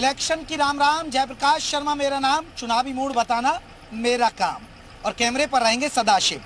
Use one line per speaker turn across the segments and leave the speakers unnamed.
Election की राम राम। जयप्रकाश शर्मा मेरा नाम, चुनावी मूड बताना मेरा काम। और कैमरे पर रहेंगे सदाशिव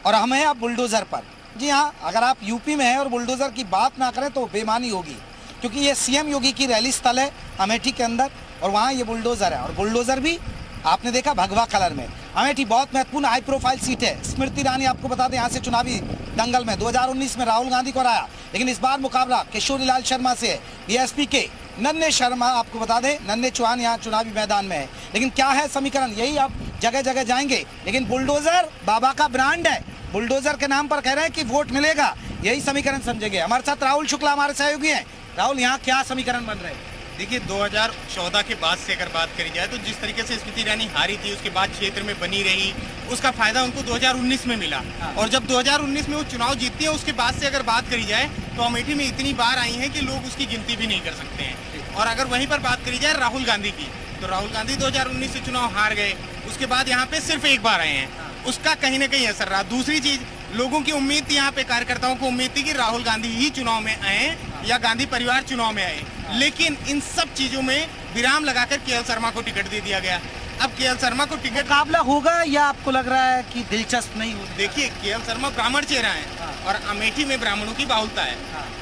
और हम हैं अब बुलडोजर पर। जी हाँ, अगर आप यूपी में हैं और बुलडोजर की बात ना करें तो बेईमानी होगी, क्योंकि ये सीएम योगी की रैली स्थल है अमेठी के अंदर और वहाँ ये बुलडोजर है। और बुलडोजर भी आपने देखा भगवा कलर में। अमेठी बहुत महत्वपूर्ण हाई प्रोफाइल सीट है। स्मृति ईरानी आपको बता दें यहाँ से चुनावी दंगल में 2019 में राहुल गांधी को हराया, लेकिन इस बार मुकाबला किशोरी लाल शर्मा से है। बीएसपी के नन्हे शर्मा आपको बता दें, नन्हे चौहान यहाँ चुनावी मैदान में है। लेकिन क्या है समीकरण, यही आप जगह जगह जाएंगे। लेकिन बुलडोजर बाबा का ब्रांड है, बुलडोजर के नाम पर कह रहे हैं कि वोट मिलेगा, यही समीकरण समझेंगे। हमारे साथ राहुल शुक्ला हमारे सहयोगी हैं। राहुल, यहाँ क्या समीकरण बन रहे हैं?
देखिए, 2014 के बाद से अगर बात करी जाए तो जिस तरीके से स्मृति ईरानी हारी थी, उसके बाद क्षेत्र में बनी रही, उसका फायदा उनको 2019 में मिला। और जब 2019 में वो चुनाव जीतती है, उसके बाद से अगर बात करी जाए तो अमेठी में इतनी बार आई है कि लोग उसकी गिनती भी नहीं कर सकते हैं। और अगर वहीं पर बात करी जाए राहुल गांधी की, तो राहुल गांधी 2019 से चुनाव हार गए, उसके बाद यहाँ पे सिर्फ एक बार आए हैं, उसका कहीं ना कहीं असर रहा। दूसरी चीज, लोगों की उम्मीद थी, यहाँ पे कार्यकर्ताओं को उम्मीद थी कि राहुल गांधी ही चुनाव में आए या गांधी परिवार चुनाव में आए, लेकिन इन सब चीजों में विराम लगाकर केएल शर्मा को टिकट दे दिया गया। अब केएल शर्मा को टिकट
मुकाबला होगा या आपको लग रहा है कि दिलचस्प नहीं होगा?
देखिए, केएल शर्मा ब्राह्मण चेहरा है और अमेठी में ब्राह्मणों की बाहुलता है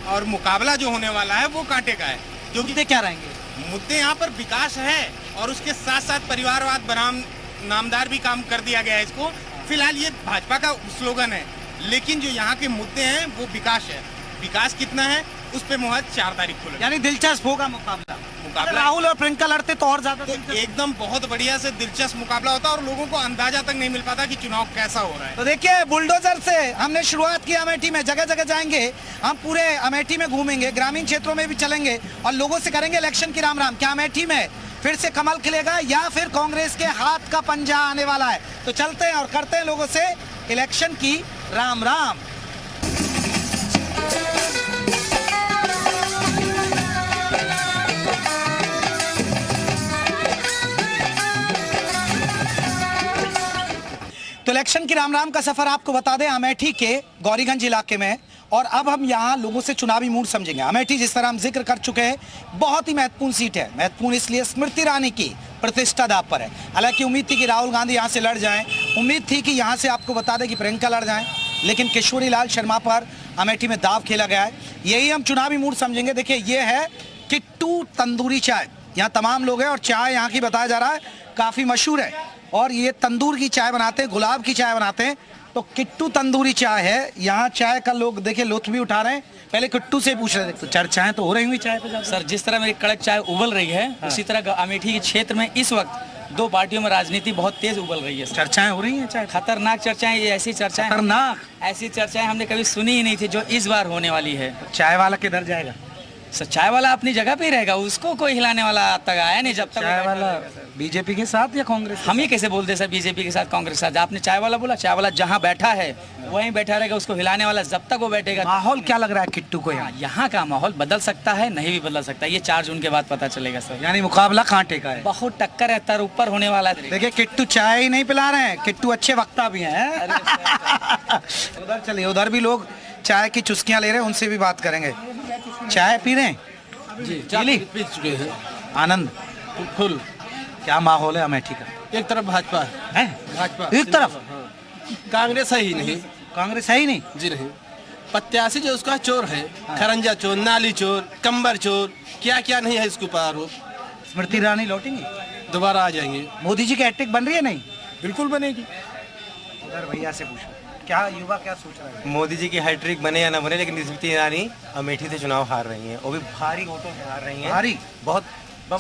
और मुकाबला जो होने वाला है वो कांटे का है। जो
मुद्दे क्या रहेंगे?
मुद्दे यहाँ पर विकास है और उसके साथ साथ परिवारवाद बनाम नामदार भी काम कर दिया गया है इसको। फिलहाल ये भाजपा का स्लोगन है, लेकिन जो यहाँ के मुद्दे हैं वो विकास है। विकास कितना है उस पे मुहर 4 तारीख को लगी।
यानी दिलचस्प होगा मुकाबला। राहुल और प्रियंका लड़ते तो और ज्यादा
तो एकदम बहुत बढ़िया से दिलचस्प मुकाबला होता और लोगों को अंदाजा तक नहीं मिल पाता कि चुनाव कैसा हो रहा है।
तो देखिए, बुलडोजर से हमने शुरुआत की अमेठी में, जगह जगह जाएंगे हम, पूरे अमेठी में घूमेंगे, ग्रामीण क्षेत्रों में भी चलेंगे और लोगों से करेंगे इलेक्शन की राम राम। क्या अमेठी में फिर से कमल खिलेगा या फिर कांग्रेस के हाथ का पंजा आने वाला है? तो चलते हैं और करते हैं लोगों से इलेक्शन की राम राम। तो इलेक्शन की राम राम का सफर आपको बता दें अमेठी के गौरीगंज इलाके में, और अब हम यहाँ लोगों से चुनावी मूड समझेंगे। अमेठी जिस तरह हम जिक्र कर चुके हैं, बहुत ही महत्वपूर्ण सीट है। महत्वपूर्ण इसलिए स्मृति ईरानी की प्रतिष्ठा दांव पर है। हालांकि उम्मीद थी कि राहुल गांधी यहाँ से लड़ जाएं, उम्मीद थी कि यहाँ से आपको बता दें कि प्रियंका लड़ जाएं, लेकिन किशोरी लाल शर्मा पर अमेठी में दाव खेला गया है। यही हम चुनावी मूड समझेंगे। देखिए, ये है किट्टू तंदूरी चाय। यहाँ तमाम लोग हैं और चाय यहाँ की बताया जा रहा है काफ़ी मशहूर है और ये तंदूर की चाय बनाते हैं, गुलाब की चाय बनाते हैं। तो किट्टू तंदूरी चाय है। यहाँ चाय का लोग देखिए लुत्फ भी उठा रहे हैं। पहले किट्टू से पूछ रहे थे, तो चर्चाएं तो हो रही हुई चाय पे
सर। जिस तरह मेरी कड़क चाय उबल रही है, उसी तरह अमेठी के क्षेत्र में इस वक्त 2 पार्टियों में राजनीति बहुत तेज उबल रही है।
चर्चाएं हो रही हैं चाय,
खतरनाक चर्चाएं। ये ऐसी चर्चाएं,
खतरनाक
ऐसी चर्चाएं हमने कभी सुनी ही नहीं थी जो इस बार होने वाली है।
चाय वाला किधर जाएगा?
सर, चाय वाला अपनी जगह पे ही रहेगा, उसको कोई हिलाने वाला तक आया नहीं। जब तक
चाय वाला बीजेपी के साथ या कांग्रेस?
हम ही कैसे बोलते सर बीजेपी के साथ कांग्रेस के साथ? आपने चाय वाला बोला, चाय वाला जहाँ बैठा है वहीं बैठा रहेगा, उसको हिलाने वाला जब तक वो बैठेगा।
माहौल क्या लग रहा है किट्टू को यहाँ?
यहाँ का माहौल बदल सकता है, नहीं भी बदल सकता, ये 4 जून के बाद पता चलेगा सर।
यानी मुकाबला कांटे का है,
बहुत टक्कर है, तर ऊपर होने वाला है।
देखिए, किट्टू चाय ही नहीं पिला रहे हैं, किट्टू अच्छे वक्ता भी हैं। उधर चलिए, उधर भी लोग चाय की चुस्कियां ले रहे हैं, उनसे भी बात करेंगे। चाय पी रहे हैं
जी?
पी
चुके हैं।
आनंद
फुल।
क्या माहौल है अमेठी का?
एक तरफ भाजपा
है,
भाजपा
एक तरफ
कांग्रेस है ही नहीं।
कांग्रेस है ही नहीं
जी नहीं। प्रत्याशी जो उसका चोर है, खरंजा चोर, नाली चोर, कंबर चोर, क्या क्या नहीं है इसके ऊपर आरोप।
स्मृति ईरानी लौटेंगी,
दोबारा आ जाएंगे।
मोदी जी की हैट्रिक बन रही है? नहीं,
बिल्कुल बनेगी।
उधर भैया से पूछो, क्या युवा क्या सोच रहा है?
मोदी जी की हैट्रिक बने या ना बने, लेकिन स्मृति ईरानी अमेठी से चुनाव हार रही हैं, वो भी भारी वोटों से हार रही हैं।
भारी?
बहुत।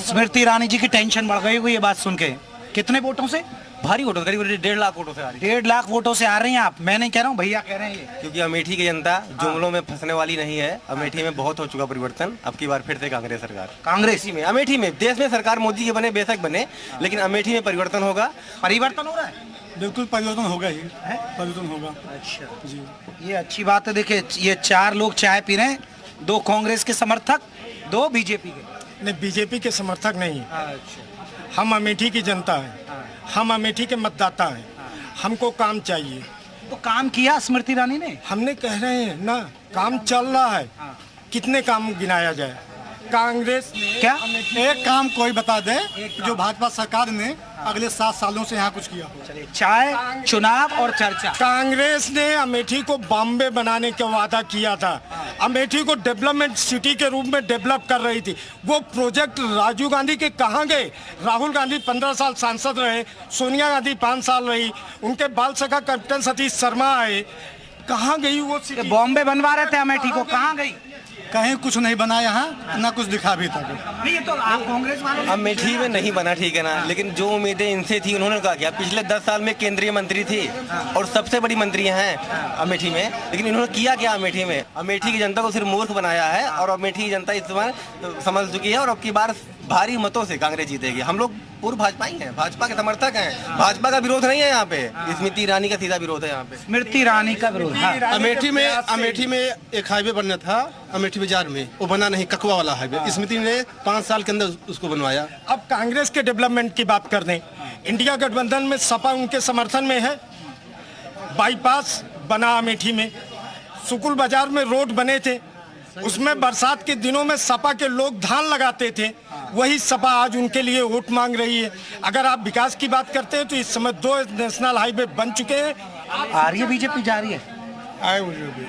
स्मृति ईरानी जी की टेंशन बढ़ गई हुई ये बात सुन के। कितने वोटों से?
भारी वोटों, करीब 1.5 लाख वोटों से आ रही है।
1.5 लाख वोटों से आ रही हैं आप? मैं नहीं कह रहा हूँ, भैया कह रहे हैं ये।
क्योंकि अमेठी की जनता जुमलों में फंसने वाली नहीं है। अमेठी में बहुत हो चुका परिवर्तन, अब की बार फिर से कांग्रेस सरकार।
कांग्रेस
में, अमेठी में, देश में सरकार मोदी की बने बेशक बने, लेकिन अमेठी में परिवर्तन होगा।
परिवर्तन हो रहा है?
बिल्कुल परिवर्तन होगा ही, परिवर्तन होगा।
अच्छा
जी,
ये अच्छी बात है। देखिए, ये 4 लोग चाय पी रहे हैं, 2 कांग्रेस के समर्थक, 2 बीजेपी के।
नहीं, बीजेपी के समर्थक नहीं।
अच्छा,
हम अमेठी की जनता है, हम अमेठी के मतदाता हैं, हमको काम चाहिए।
तो काम किया स्मृति ईरानी ने?
हमने कह रहे हैं ना, काम चल रहा है। कितने काम गिनाया जाए? कांग्रेस ने
क्या?
एक काम कोई बता दे जो भाजपा सरकार ने अगले 7 सालों से यहाँ कुछ किया हो।
चलिए, चाय, चुनाव और चर्चा।
कांग्रेस ने अमेठी को बॉम्बे बनाने का वादा किया था। अमेठी को डेवलपमेंट सिटी के रूप में डेवलप कर रही थी। वो प्रोजेक्ट राजीव गांधी के कहाँ गए? राहुल गांधी 15 साल सांसद रहे, सोनिया गांधी 5 साल रही, उनके बाल सखा कैप्टन सतीश शर्मा आए, कहाँ गई वो सिटी?
बॉम्बे बनवा रहे थे अमेठी को, कहाँ गई?
कहीं कुछ नहीं बना यहाँ, ना कुछ दिखा भी तक।
नहीं, ये तो आप कांग्रेस वालों
अमेठी में नहीं बना, ठीक है ना, लेकिन जो उम्मीदें इनसे थी उन्होंने क्या किया। पिछले 10 साल में केंद्रीय मंत्री थी और सबसे बड़ी मंत्री हैं अमेठी में, लेकिन इन्होंने किया क्या अमेठी में? अमेठी की जनता को सिर्फ मूर्ख बनाया है और अमेठी की जनता इस बार समझ चुकी है और अब की बार भारी मतों से कांग्रेस जीतेगी। हम लोग पूर्व भाजपा ही हैं, भाजपा के समर्थक हैं, भाजपा का विरोध नहीं है यहाँ पे, स्मृति ईरानी का सीधा विरोध है यहाँ पे।
स्मृति ईरानी का विरोध। हाँ।
अमेठी में एक हाईवे बनना था, अमेठी बाजार में, वो बना नहीं, ककवा वाला हाईवे। स्मृति ने 5 साल के अंदर उसको बनवाया।
अब कांग्रेस के डेवलपमेंट की बात कर दें, इंडिया गठबंधन में सपा उनके समर्थन में है। बाईपास बना अमेठी में, सुकुल बाजार में रोड बने थे, उसमें बरसात के दिनों में सपा के लोग धान लगाते थे। वही सपा आज उनके लिए वोट मांग रही है। अगर आप विकास की बात करते हैं तो इस समय 2 नेशनल हाईवे बन चुके हैं।
आ रही है बीजेपी, जा रही है।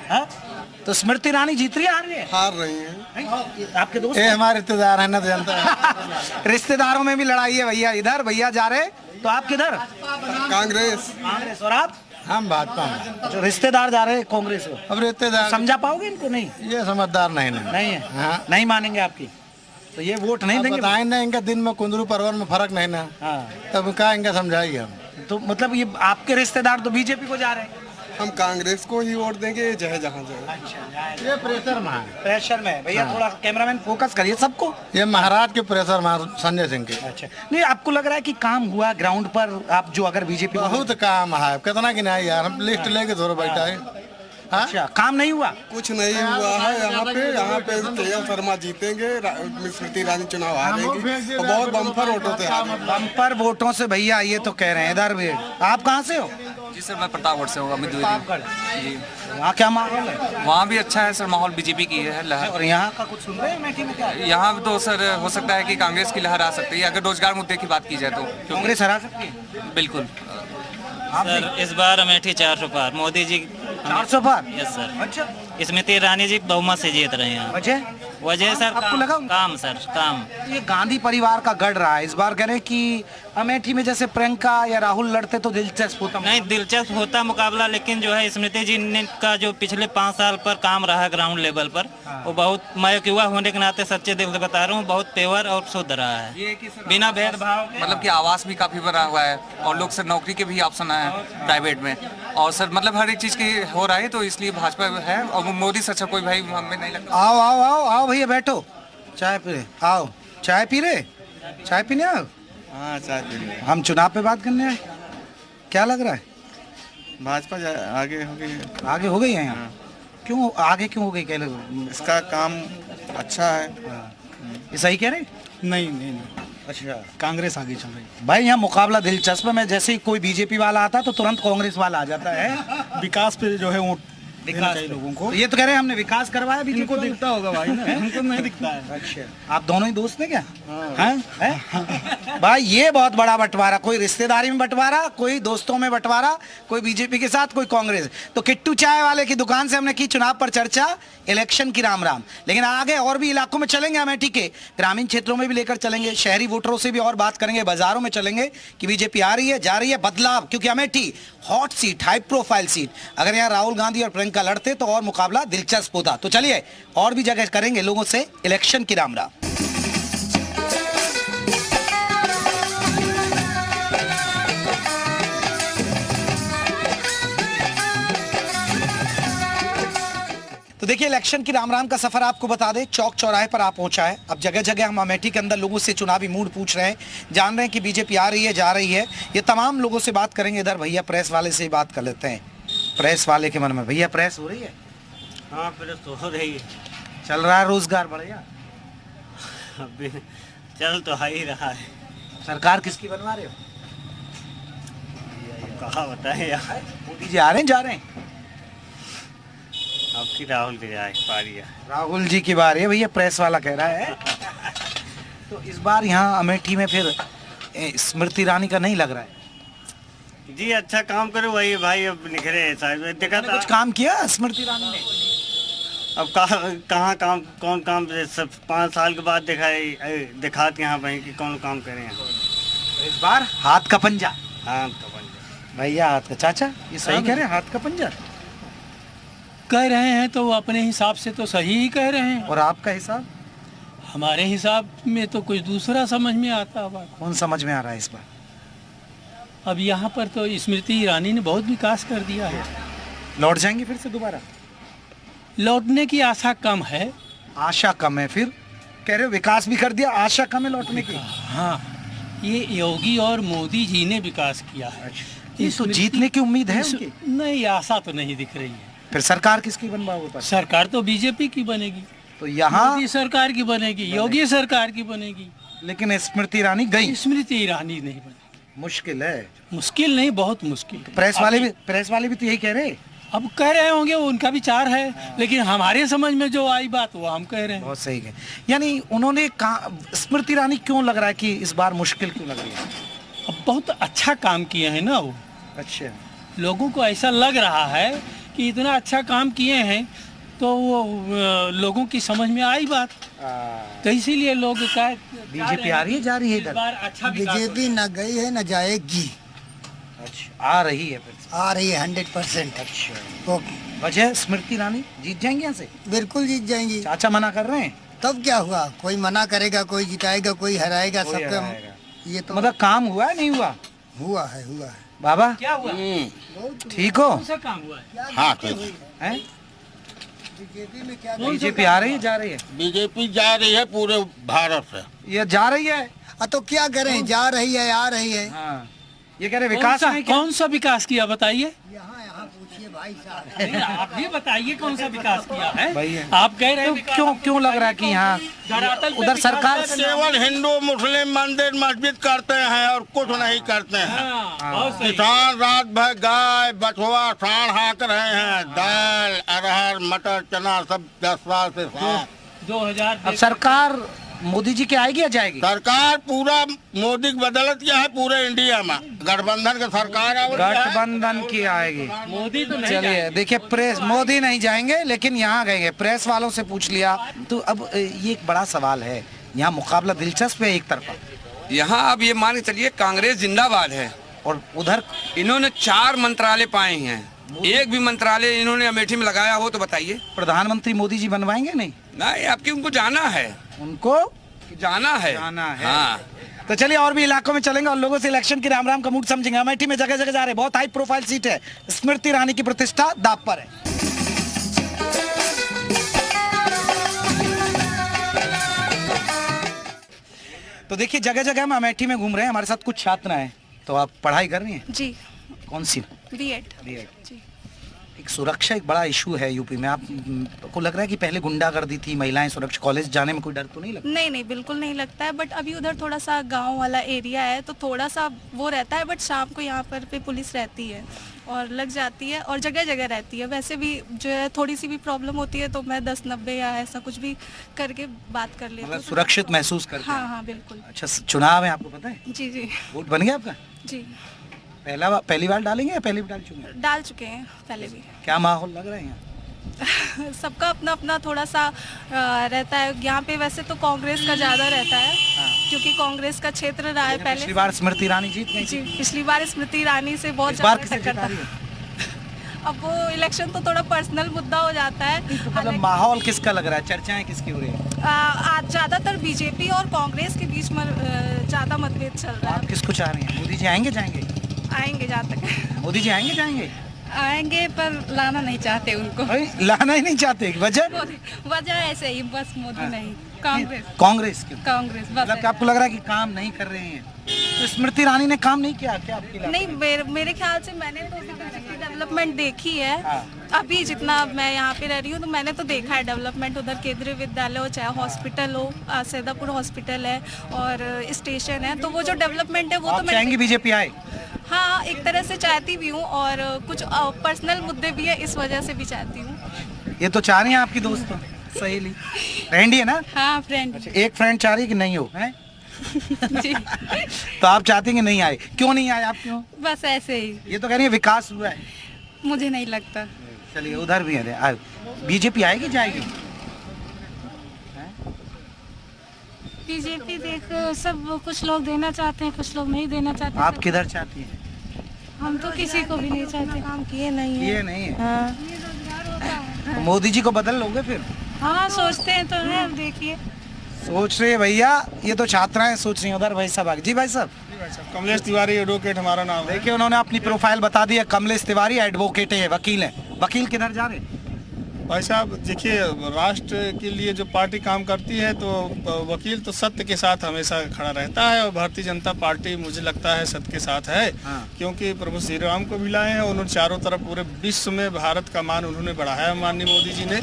हाँ? तो स्मृति ईरानी जीत रही है, हार रही है?
हार रही हैं।
आपके दोस्त?
ये हमारे रिश्तेदार हैं ना, तो जानता है।
रिश्तेदारों में भी लड़ाई है भैया। इधर भैया जा रहे, तो आप किधर?
कांग्रेस।
और आप?
हम भाजपा में।
जो रिश्तेदार जा रहे हैं कांग्रेस को,
अब रिश्तेदार
समझा पाओगे इनको? नहीं,
ये समझदार नहीं
नहीं है।
हाँ।
नहीं मानेंगे आपकी, तो ये वोट नहीं देंगे।
बताएं ना, इनका दिन में कुंदरू परवर में फर्क नहीं ना।
हाँ।
तब क्या इनका समझाएंगे हम?
तो मतलब ये आपके रिश्तेदार तो बीजेपी को जा रहे हैं।
हम कांग्रेस को ही वोट देंगे, चाहे जहाँ जाए।
ये प्रेशर में है।
प्रेशर में भैया, थोड़ा कैमरामैन फोकस करिए सबको।
ये महाराज के प्रेशर में, संजय सिंह के।
अच्छा, नहीं आपको लग रहा है कि काम हुआ ग्राउंड पर? आप जो अगर बीजेपी
बहुत काम है, कितना कि नहीं यार, हम लिस्ट लेके थोड़ा बैठा है।
अच्छा, काम नहीं हुआ?
कुछ नहीं हुआ है यहाँ पे तेजस्वी शर्मा जीतेंगे, स्मृति ईरानी चुनाव हारेंगी और बहुत बम्पर वोटों से हारेंगे।
बम्पर वोटों से भैया, ये तो कह रहे हैं। इधर भी आप कहाँ से हो?
जी सर, मैं प्रतापगढ़ से हूँ। जी,
वहाँ क्या माहौल है?
वहाँ भी अच्छा है सर, माहौल बीजेपी की है, लहर।
और यहाँ का कुछ सुन रहे हैं अमेठी में क्या?
यहाँ तो सर हो सकता है कि कांग्रेस की लहर आ सकती है, अगर रोजगार मुद्दे की बात की जाए तो।
कांग्रेस हरा सकती है?
बिल्कुल
सर, इस बार अमेठी 400 पार, मोदी जी
400 पार।
Yes sir.
अच्छा,
स्मृति ईरानी जी बहुमत से जीत रहे हैं। वजह सर
आपको लगा?
काम सर, काम।
ये गांधी परिवार का गढ़ रहा है। इस बार कह रहे हैं कि अमेठी में जैसे प्रियंका या राहुल लड़ते तो दिलचस्प होता।
नहीं, दिलचस्प होता मुकाबला, लेकिन जो है स्मृति जी ने का जो पिछले 5 साल पर काम रहा ग्राउंड लेवल पर, वो बहुत, मैं एक युवा होने के नाते सच्चे दिल से बता रहा हूँ, बहुत पेवर और शुद्ध रहा है, बिना भेदभाव।
मतलब कि आवास भी काफी बना हुआ है और लोग सर नौकरी के भी ऑप्शन है प्राइवेट में, और सर मतलब हर एक चीज की हो रहा है, तो इसलिए भाजपा है। और मोदी से अच्छा कोई भाई हमें नहीं लगता।
आओ आओ आओ आओ भैया, बैठो, चाय पी रहे? आओ, चाय पी रहे? चाय पीने आओ।
हाँ, चाय पी रहे।
हम चुनाव पे बात करने आए। क्या लग रहा है?
भाजपा आगे हो गई।
आगे हो गई है यहाँ? क्यों आगे क्यों हो गई? कह लो,
इसका काम अच्छा है।
ये सही कह रहे?
नहीं।
अच्छा,
कांग्रेस आगे चल रही
भाई यहाँ मुकाबला दिलचस्प है। जैसे ही कोई बीजेपी वाला आता है तो तुरंत कांग्रेस वाला आ जाता है।
है। विकास पे जो है वोट
विकास
लोगों को।
तो ये तो कह रहे हैं हमने विकास करवाया, बीजेपी को
दिखता होगा भाई ना, हमको नहीं दिखता है।
अच्छा, आप दोनों ही दोस्त हैं क्या? हैं? भाई ये बहुत बड़ा बंटवारा, कोई रिश्तेदारी में बंटवारा, कोई दोस्तों में बंटवारा, कोई बीजेपी के साथ, कोई कांग्रेस। तो किट्टू चाय वाले की दुकान से हमने की चुनाव पर चर्चा, इलेक्शन की राम राम। लेकिन आगे और भी इलाकों में चलेंगे, अमेठी के ग्रामीण क्षेत्रों में भी लेकर चलेंगे, शहरी वोटरों से भी और बात करेंगे, बाजारों में चलेंगे कि बीजेपी आ रही है, जा रही है, बदलाव। क्योंकि Amethi hot seat, high profile seat. अगर यहाँ राहुल गांधी और प्रियंका लड़ते तो और मुकाबला दिलचस्प होता। तो चलिए और भी जगह करेंगे लोगों से इलेक्शन की राम राम। तो देखिए, इलेक्शन की राम राम का सफर आपको बता दें, चौक चौराहे पर आप पहुंचा है। अब जगह जगह हम अमेठी के अंदर लोगों से चुनावी मूड पूछ रहे हैं, जान रहे हैं कि बीजेपी आ रही है, जा रही है। ये तमाम लोगों से बात करेंगे। इधर भैया प्रेस वाले से ही बात कर लेते हैं। प्रेस वाले के मन में, भैया प्रेस हो रही है?
हाँ, प्रेस तो हो रही है।
चल रहा है रोजगार बढ़िया?
अभी चल तो आ ही रहा है।
सरकार किसकी बनवा रहे हो?
कहाँ बताए यार।
मोदी जी आ रहे हैं, जा रहे हैं?
अब
आपकी राहुल की पारी है।
राहुल जी की बार है भैया, प्रेस वाला कह रहा है। तो इस बार यहाँ अमेठी में फिर स्मृति ईरानी का नहीं लग रहा है।
जी अच्छा काम करे वही भाई, अब निखरे साहब देखा था
कुछ काम किया स्मृति ईरानी ने?
अब कहाँ काम, कौन काम सब 5 साल के बाद दिखाते यहाँ भाई कि कौन काम करे हैं।
इस बार हाथ का पंजा।
हाँ तो बन
भैया हाथ का, चाचा ये सही कह रहे हैं, हाथ का पंजा
कह रहे हैं तो अपने हिसाब से तो सही ही कह रहे हैं।
और आपका हिसाब?
हमारे हिसाब में तो कुछ दूसरा समझ में आता है।
कौन समझ में आ रहा है इस बार?
अब यहाँ पर तो स्मृति ईरानी ने बहुत विकास कर दिया है।
लौट जाएंगे फिर से दोबारा?
लौटने की आशा कम है।
आशा कम है? फिर कह रहे हो विकास भी कर दिया, आशा कम है लौटने की?
हाँ, ये योगी और मोदी जी ने विकास किया है।
ये तो जीतने की उम्मीद है उनकी?
नहीं, आशा तो नहीं दिख रही है।
फिर सरकार किसकी बनवाओगे?
सरकार तो बीजेपी की बनेगी।
तो यहाँ
मोदी सरकार की बनेगी, योगी सरकार की बनेगी।
लेकिन स्मृति ईरानी गई?
स्मृति ईरानी नहीं बनेगी।
मुश्किल है।
मुश्किल नहीं, बहुत मुश्किल।
प्रेस वाले भी तो यही कह रहे हैं।
अब कह रहे होंगे, उनका विचार है, लेकिन हमारे समझ में जो आई बात वो हम कह रहे हैं।
बहुत सही है। यानी उन्होंने स्मृति ईरानी क्यों लग रहा है कि इस बार मुश्किल क्यों लग रही है?
अब बहुत अच्छा काम किए हैं ना वो।
अच्छा,
लोगों को ऐसा लग रहा है कि इतना अच्छा काम किए हैं तो वो लोगों की समझ में आई बात, तो इसीलिए लोग क्या
बीजेपी आ रही है, जा रही है इधर?
अच्छा
बीजेपी न गई है न जाएगी।
अच्छा, आ रही है फिर?
आ रही है 100%।
अच्छा, वजह स्मृति ईरानी जीत जाएंगे यहाँ से?
बिल्कुल जीत जाएंगी।
चाचा मना कर रहे हैं?
तब क्या हुआ, कोई मना करेगा, कोई जिताएगा, कोई हराएगा, सबका ये तो
मतलब काम हुआ है नहीं हुआ?
हुआ है, हुआ है।
बाबा
क्या हुआ?
ठीक हो?
कौन सा काम हुआ है?
हाँ,
बीजेपी में क्या?
बीजेपी आ रही है, जा रही है?
बीजेपी जा रही है पूरे भारत से।
ये जा रही है?
तो क्या करें, जा रही है, आ रही है।
हाँ। ये कह रहे विकास
कौन सा विकास किया बताइए?
यहाँ पूछिए भाई साहब।
आप भी बताइए कौन सा विकास किया है?
भाई
आप कह रहे हैं
क्यों लग रहा है कि यहाँ उधर सरकार
केवल हिंदू मुस्लिम मंदिर मस्जिद करते हैं और कुछ नहीं करते हैं। किसान रात भर गाय बछुआ साढ़ हाँक रहे हैं, दाल अरहर मटर चना सब 10 साल से
2000।
अब सरकार मोदी जी की आएगी या जाएगी?
सरकार पूरा मोदी की बदौलत किया है पूरे इंडिया में। गठबंधन की सरकार
गठबंधन की आएगी।
मोदी तो नहीं।
चलिए देखिए, प्रेस मोदी नहीं जाएंगे लेकिन यहाँ गएंगे। प्रेस वालों से पूछ लिया। तो अब ये एक बड़ा सवाल है, यहाँ मुकाबला दिलचस्प है एक तरफा।
यहाँ अब ये मान के चलिए कांग्रेस जिंदाबाद है,
और उधर
इन्होंने 4 मंत्रालय पाए हैं, एक भी मंत्रालय इन्होंने अमेठी में लगाया हो तो बताइए।
प्रधानमंत्री मोदी जी बनवाएंगे? नहीं,
आपकी उनको जाना है,
उनको
जाना है।
हाँ। तो चलिए और भी इलाकों में चलेंगे और लोगों से इलेक्शन की राम राम का मूड समझेंगे। अमेठी में जगह जगह जा रहे, बहुत हाई प्रोफाइल सीट है, स्मृति ईरानी की प्रतिष्ठा दांव पर है। तो देखिए जगह जगह हम अमेठी में घूम रहे हैं, हमारे साथ कुछ छात्र हैं। तो आप पढ़ाई कर रही हैं?
जी।
कौन सी?
बीएड।
जी। एक सुरक्षा एक बड़ा इशू है यूपी में। आपको लग रहा है कि पहले गुंडागर्दी थी, महिलाएं सुरक्षा, कॉलेज जाने में कोई डर तो नहीं लगता?
नहीं, बिल्कुल नहीं लगता है। बट अभी उधर थोड़ा सा गांव वाला एरिया है तो थोड़ा सा वो रहता है। बट शाम को यहाँ पर पे पुलिस रहती है और लग जाती है और जगह जगह रहती है। वैसे भी जो है थोड़ी सी भी प्रॉब्लम होती है तो मैं 10-90 या ऐसा कुछ भी करके बात कर लेती हूँ।
सुरक्षित महसूस करते हैं?
हाँ, बिल्कुल।
अच्छा, चुनाव है आपको पता है?
जी।
वोट बन गया आपका?
जी।
पहली बार डालेंगे या पहले भी डाल चुके हैं?
डाल चुके हैं पहले भी।
क्या माहौल लग रहा है यहाँ?
सबका अपना अपना थोड़ा सा रहता है यहाँ पे। वैसे तो कांग्रेस का ज्यादा रहता है क्योंकि कांग्रेस का क्षेत्र रहा है पहले।
पिछली बार स्मृति ईरानी जीत गई?
जी, पिछली बार स्मृति ईरानी से बहुत ज्यादा टक्कर था। अब वो इलेक्शन तो थोड़ा पर्सनल मुद्दा हो जाता है।
मतलब माहौल किसका लग रहा है, चर्चाएं किसकी हो रही है?
आज ज्यादातर बीजेपी और कांग्रेस के बीच में ज्यादा मतभेद चल रहा है।
आप किसको चाह रही हैं? मोदी जी आएंगे जाएंगे?
आएंगे जहाँ तक।
मोदी जी आएंगे जाएंगे?
आएंगे पर लाना नहीं चाहते उनको।
लाना ही नहीं चाहते?
वजह ऐसे ही बस, मोदी नहीं,
कांग्रेस क्यों?
कांग्रेस बस।
मतलब आपको लग रहा है कि काम नहीं कर रहे हैं? तो स्मृति ईरानी ने काम नहीं किया क्या आपकी?
नहीं, मेरे ख्याल से मैंने तो डेवलपमेंट देखी है। अभी जितना मैं यहाँ पे रह रही हूँ तो मैंने तो देखा है डेवलपमेंट। उधर केंद्रीय विद्यालय हो, चाहे हॉस्पिटल हो, सैदापुर हॉस्पिटल है और स्टेशन है, तो वो जो डेवलपमेंट है वो तो मैं
चाहेंगी बीजेपी आए?
हाँ, एक तरह से चाहती भी हूँ और कुछ पर्सनल मुद्दे भी है, इस वजह से भी चाहती हूँ।
ये तो चाह रही हैं आपकी दोस्त तो सहेली फ्रेंड ही है ना?
हाँ फ्रेंड।
अच्छा, एक फ्रेंड चाह रही है कि नहीं हो हैं?
जी।
तो आप चाहते हैं कि नहीं आए, क्यों नहीं आए आप, क्यों?
बस ऐसे ही।
ये तो कह रही है विकास हुआ है।
मुझे नहीं लगता।
चलिए उधर भी है, बीजेपी आएगी जाएगी?
बीजेपी देखो सब कुछ लोग देना चाहते हैं, कुछ लोग नहीं देना चाहते।
आप किधर चाहती हैं?
हम तो किसी को भी नहीं चाहते। काम किए नहीं है।
ये नहीं है।
हाँ।
तो मोदी जी को बदल लोगे फिर?
हाँ सोचते हैं तो है, अब देखिए।
सोच रहे हैं भैया, ये तो छात्राएं सोच रही हैं। उधर भाई साहब जी भाई साहब।
कमलेश तिवारी एडवोकेट हमारा नाम है।
देखिए उन्होंने अपनी प्रोफाइल बता दी है, कमलेश तिवारी एडवोकेट है, वकील है। वकील किधर जा रहे हैं?
भाई साहब देखिए, राष्ट्र के लिए जो पार्टी काम करती है तो वकील तो सत्य के साथ हमेशा खड़ा रहता है, और भारतीय जनता पार्टी मुझे लगता है सत्य के साथ है। क्योंकि प्रभु श्री राम को भी लाए हैं, उन्होंने चारों तरफ पूरे विश्व में भारत का मान उन्होंने बढ़ाया माननीय मोदी जी ने।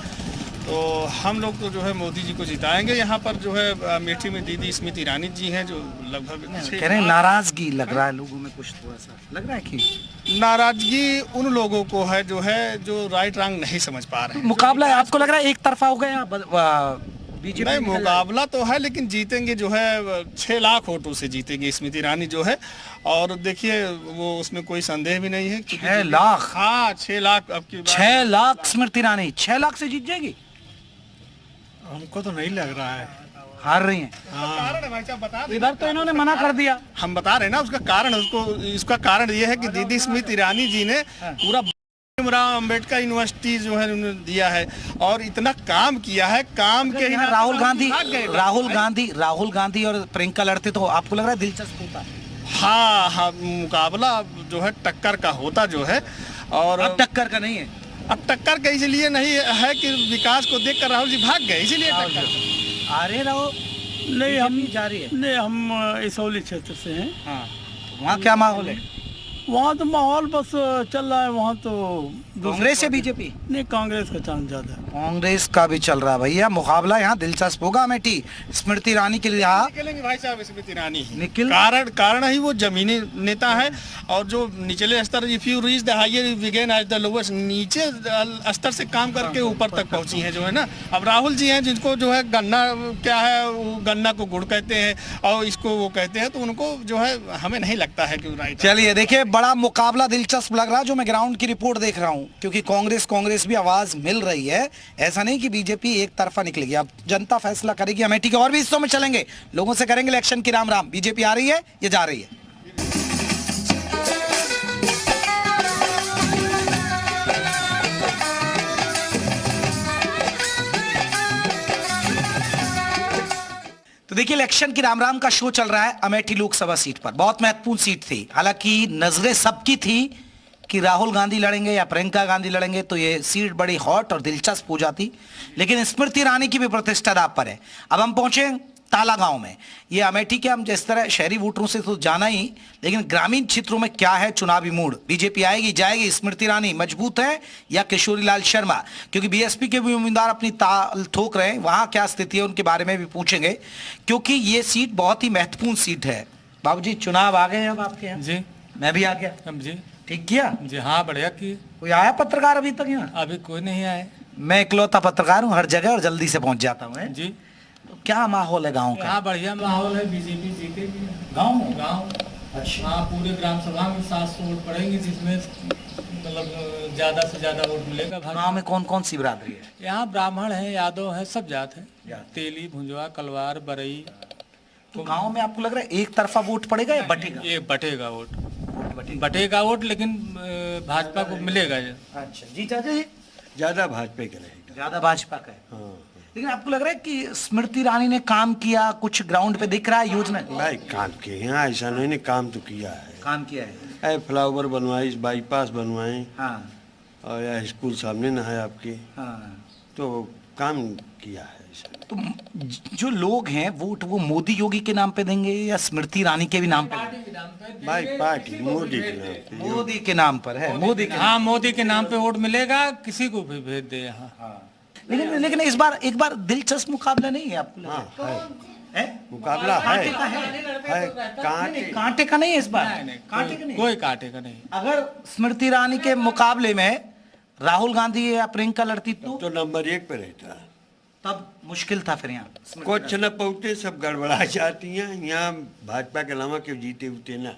तो हम लोग तो जो है मोदी जी को जिताएंगे। यहाँ पर जो है अमेठी में दीदी स्मृति ईरानी जी हैं, जो लगभग
कह रहे हैं नाराजगी लग रहा है लोगों में, कुछ थोड़ा सा लग रहा है कि
नाराजगी उन लोगों को है जो राइट रंग नहीं समझ पा रहे हैं।
मुकाबला आपको लग रहा है एक तरफा हो गया बीजेपी?
नहीं, मुकाबला तो है, लेकिन जीतेंगे जो है 6 लाख वोटों से जीतेंगे स्मृति ईरानी जो है। और देखिए वो उसमें कोई संदेह भी नहीं है।
6 लाख?
हाँ 6 लाख। अब की
6 लाख स्मृति ईरानी 6 लाख से जीत जाएगी?
हमको तो नहीं लग रहा है।
हार रही हैं।
कारण है भाई साहब, बता दें।
इधर तो इन्होंने मना कर दिया।
हम बता रहे हैं ना उसका कारण। इसका कारण ये है कि दीदी स्मृति ईरानी जी ने पूरा भीमराव अंबेडकर यूनिवर्सिटी जो है उन्होंने दिया है, और इतना काम किया है। काम के ही
राहुल गांधी और प्रियंका लड़ते तो आपको लग रहा है दिलचस्प होता?
हाँ, मुकाबला जो है टक्कर का होता जो है। और
अब टक्कर का नहीं है।
अब टक्कर का इसलिए नहीं है कि विकास को देखकर राहुल जी भाग गए, इसीलिए टक्कर।
अरे राहुल
नहीं, हम
जा रही है।
नहीं, हम इसौली क्षेत्र से हैं।
हाँ, वहाँ क्या माहौल है?
वहाँ तो माहौल बस चल रहा है। वहाँ तो
कांग्रेस या बीजेपी?
नहीं, कांग्रेस का चांस ज्यादा है।
कांग्रेस का भी चल रहा है भैया मुकाबला। यहाँ दिलचस्प होगा अमेठी। स्मृति ईरानी के लिए
निकलेंगे भाई साहब, स्मृति ईरानी ही कारण ही वो जमीनी नेता है, और जो निचले स्तर, if you reach the higher begin at the lowest, नीचे स्तर से काम करके ऊपर तक पहुंची है जो है ना। अब राहुल जी हैं जिनको जो है गन्ना क्या है, वो गन्ना को गुड़ कहते हैं और इसको वो कहते हैं, तो उनको जो है हमें नहीं लगता है कि राइट।
चलिए देखिए, बड़ा मुकाबला दिलचस्प लग रहा है जो मैं ग्राउंड की रिपोर्ट देख रहा हूं, क्योंकि कांग्रेस भी आवाज मिल रही है। ऐसा नहीं कि बीजेपी एक तरफा निकलेगी। अब जनता फैसला करेगी। अमेठी के और भी हिस्सों में चलेंगे, लोगों से करेंगे इलेक्शन की राम। बीजेपी आ रही है या जा रही है? तो देखिए, इलेक्शन की राम का शो चल रहा है अमेठी लोकसभा सीट पर। बहुत महत्वपूर्ण सीट थी, हालांकि नजरें सबकी थी कि राहुल गांधी लड़ेंगे या प्रियंका गांधी लड़ेंगे तो ये सीट बड़ी हॉट और दिलचस्प हो जाती, लेकिन स्मृति ईरानी की भी प्रतिष्ठा दांव पर है। अब हम पहुंचे ताला गांव में। ये अमेठी के हम जिस तरह शहरी वोटरों से तो जाना ही, लेकिन ग्रामीण क्षेत्रों में क्या है चुनावी मूड? बीजेपी आएगी जाएगी? स्मृति ईरानी मजबूत है या किशोरी लाल शर्मा? क्योंकि बीएसपी के भी उम्मीदवार अपनी ताल ठोक रहे हैं। वहां क्या स्थिति है उनके बारे में भी पूछेंगे, क्योंकि ये सीट बहुत ही महत्वपूर्ण सीट है। बाबूजी चुनाव आ गए अब आपके यहाँ?
जी
मैं भी आ गया।
जी
ठीक किया?
जी हाँ, बढ़िया किए।
कोई आया पत्रकार अभी तक यहाँ?
अभी कोई नहीं आया।
मैं इकलौता पत्रकार हूँ, हर जगह और जल्दी से पहुंच जाता हूँ।
जी,
तो क्या माहौल है गाँव का?
हाँ बढ़िया माहौल है। बीजेपी जीतेगी गाँव में। अच्छा, हाँ, पूरे ग्राम सभा में 700 वोट पड़ेंगे, जिसमें मतलब ज्यादा से ज्यादा वोट मिलेगा।
गाँव में कौन कौन सी बिरादरी है?
यहाँ ब्राह्मण है, यादव है, सब जात है। तेली, भुंजवा, कलवार, बरई।
तो गांव में आपको लग रहा है एक तरफा वोट पड़ेगा या बटेगा?
ये बटेगा वोट, लेकिन भाजपा को मिलेगा।
अच्छा जी चाचा जी,
ज्यादा भाजपा का रहेगा।
ज्यादा भाजपा का है। हाँ। लेकिन आपको लग रहा है कि स्मृति ईरानी ने काम किया? कुछ ग्राउंड पे दिख रहा है योजना?
भाई काम किए यहाँ, ऐसा नहीं ने काम तो किया है।
काम किया है,
फ्लावर बनवाई, बाईपास बनवाए।
हाँ।
और यह स्कूल सामने ना है आपके।
हाँ।
तो काम किया है।
तो जो लोग हैं वोट वो मोदी योगी के नाम पे देंगे या स्मृति ईरानी के भी नाम पे?
भाई पार्टी मोदी के नाम पे।
मोदी के नाम पर है। मोदी के,
हाँ, मोदी के नाम पे वोट मिलेगा, किसी को भी भेज दे यहाँ।
हाँ। लेकिन इस बार एक बार दिलचस्प मुकाबला नहीं है आपको?
हाँ, है मुकाबला है।
कांटे का नहीं है इस बार? कांटे का नहीं,
कोई कांटे का नहीं।
अगर स्मृति ईरानी के मुकाबले में राहुल गांधी या प्रियंका लड़ती
तो नंबर 1 पे रहता।
तब मुश्किल था फिर यहाँ
कुछ न पहुंचे, सब गड़बड़ा जाती हैं। यहाँ भाजपा के अलावा क्यों जीते उते ना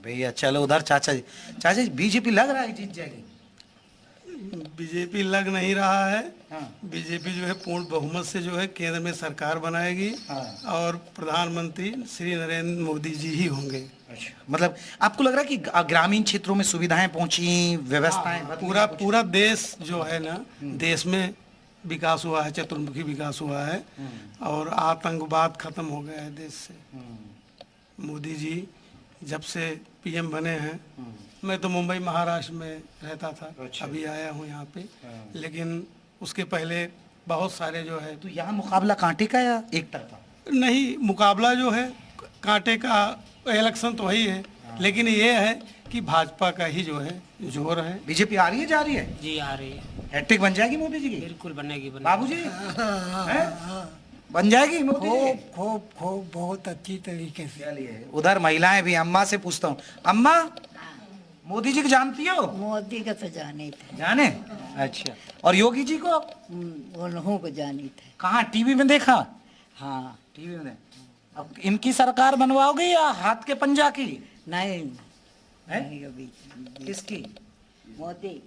भैया। चलो उधर चाचा जी बीजेपी लग रहा है जीत जाएगी।
बीजेपी लग नहीं रहा है। बीजेपी जो है पूर्ण बहुमत से जो है केंद्र में सरकार बनाएगी और प्रधानमंत्री श्री नरेंद्र मोदी जी ही होंगे।
अच्छा, मतलब आपको लग रहा है कि ग्रामीण क्षेत्रों में सुविधाएं पहुंची, व्यवस्थाएं
पूरा देश जो है ना, देश में विकास हुआ है, चतुर्मुखी विकास हुआ है और आतंकवाद खत्म हो गया है देश से। मोदी जी जब से पीएम बने हैं, मैं तो मुंबई महाराष्ट्र में रहता था। अच्छा। अभी आया हूँ यहाँ पे, लेकिन उसके पहले बहुत सारे जो है।
तो यहाँ मुकाबला कांटे का या एक तरफा?
नहीं, मुकाबला जो है कांटे का, इलेक्शन तो वही है, लेकिन ये है कि भाजपा का ही जो है जोर है।
बीजेपी आ रही है, जा रही है?
जी आ रही है।
हैट्रिक बन जाएगी मोदी जी की?
बिल्कुल बनेगी।
बाबूजी बन जाएगी मोदी?
खूब बहुत अच्छी तरीके से।
उधर महिलाएं भी। अम्मा से पूछता हूँ, अम्मा मोदी जी को जानती हो?
मोदी का तो जाने थे।
जाने? अच्छा। और योगी जी को?
उन्हों को जानी थे।
कहाँ, टीवी में देखा?
हाँ
टीवी में। अब इनकी सरकार बनवाओगे या हाथ के पंजा की?
नहीं अभी।
किसकी?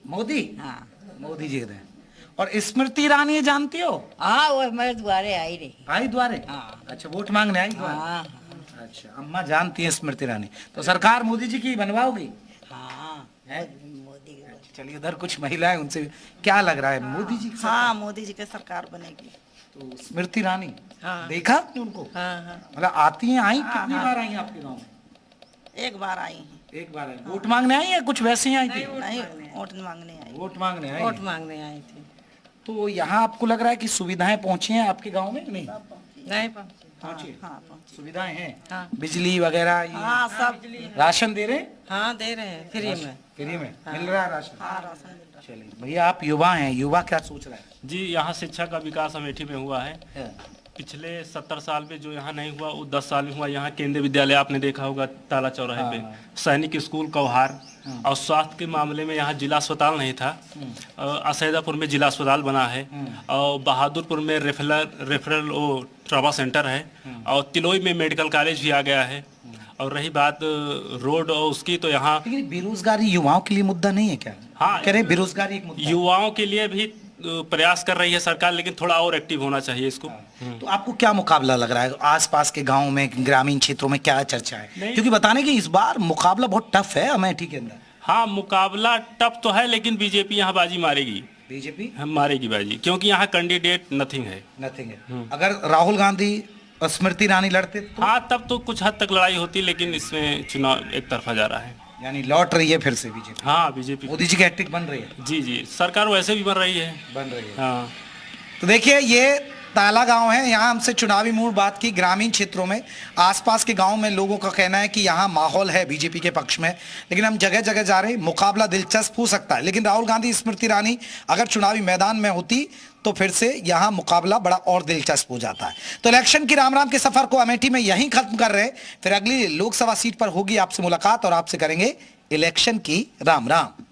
मोदी।
हाँ मोदी जी के। और स्मृति ईरानी जानती हो?
हाँ, वो मेरे द्वारे आई रही।
आई द्वारे? हाँ। अच्छा, वोट मांगने आई द्वारे? हाँ। अच्छा, अम्मा जानती है स्मृति ईरानी। तो सरकार मोदी जी की बनवाओगी?
हाँ मोदी।
चलिए उधर कुछ महिलाएं, उनसे क्या लग रहा है मोदी जी?
हाँ मोदी जी की सरकार बनेगी।
तो स्मृति ईरानी
देखा
उनको?
हाँ।
मतलब आती हैं, आई कितनी बार आई आपके गाँव में?
एक बार आई हैं।
एक बार आई। वोट मांगने आई है? कुछ वैसे ही आई थी?
नहीं, वोट मांगने आई।
वोट मांगने आई?
वोट मांगने आई थी।
तो यहाँ आपको लग रहा है कि सुविधाएं पहुंची हैं आपके गांव में? नहीं
पहुंची। हाँ,
सुविधाएं हैं?
हाँ।
बिजली वगैरह?
हाँ सब।
राशन दे रहे?
हाँ दे रहे हैं, फ्री में।
फ्री में
हाँ।
मिल रहा है राशन?
हाँ राशन मिल रहा है।
चलिए भैया, आप युवा हैं, युवा क्या सोच रहे हैं?
जी, यहाँ शिक्षा का विकास अमेठी में हुआ है। पिछले 70 साल में जो यहाँ नहीं हुआ वो 10 साल में हुआ। यहाँ केंद्रीय विद्यालय आपने देखा होगा ताला चौराहे पे, सैनिक स्कूल कौहार। और स्वास्थ्य के मामले में यहाँ जिला अस्पताल नहीं था, असैदापुर में जिला अस्पताल बना है। और बहादुरपुर में रेफरल वो ट्रॉमा सेंटर है। और तिलोई में मेडिकल कॉलेज भी आ गया है। और रही बात रोड और उसकी, तो यहाँ
बेरोजगारी युवाओं के लिए मुद्दा नहीं है क्या?
हाँ,
कह रहे बेरोजगारी एक मुद्दा।
युवाओं के लिए भी प्रयास कर रही है सरकार, लेकिन थोड़ा और एक्टिव होना चाहिए इसको।
तो आपको क्या मुकाबला लग रहा है आसपास के गांव में, ग्रामीण क्षेत्रों में क्या चर्चा है? क्योंकि बताने कि इस बार मुकाबला बहुत टफ है अमेठी के अंदर।
हाँ, मुकाबला टफ तो है, लेकिन बीजेपी यहाँ बाजी मारेगी।
बीजेपी
मारेगी बाजी, क्योंकि यहाँ कैंडिडेट नथिंग है।
अगर राहुल गांधी और स्मृति ईरानी लड़ते तो?
हाँ, तब तो कुछ हद तक लड़ाई होती, लेकिन इसमें चुनाव एक तरफा जा रहा है।
यानी लौट रही है फिर से बीजेपी?
हाँ, बीजेपी
मोदी जी की हैट्रिक बन रही है।
जी, सरकार वैसे भी बन रही है। हाँ।
तो देखिए, ये ताला गांव है, यहाँ हमसे चुनावी मूड बात की। ग्रामीण क्षेत्रों में, आसपास के गांव में लोगों का कहना है कि यहाँ माहौल है बीजेपी के पक्ष में, लेकिन हम जगह जगह जा रहे हैं। मुकाबला दिलचस्प हो सकता है, लेकिन राहुल गांधी स्मृति ईरानी अगर चुनावी मैदान में होती तो फिर से यहाँ मुकाबला बड़ा और दिलचस्प हो जाता है। तो इलेक्शन की राम राम के सफर को अमेठी में यहीं खत्म कर रहे हैं। फिर अगली लोकसभा सीट पर होगी आपसे मुलाकात और आपसे करेंगे इलेक्शन की राम राम।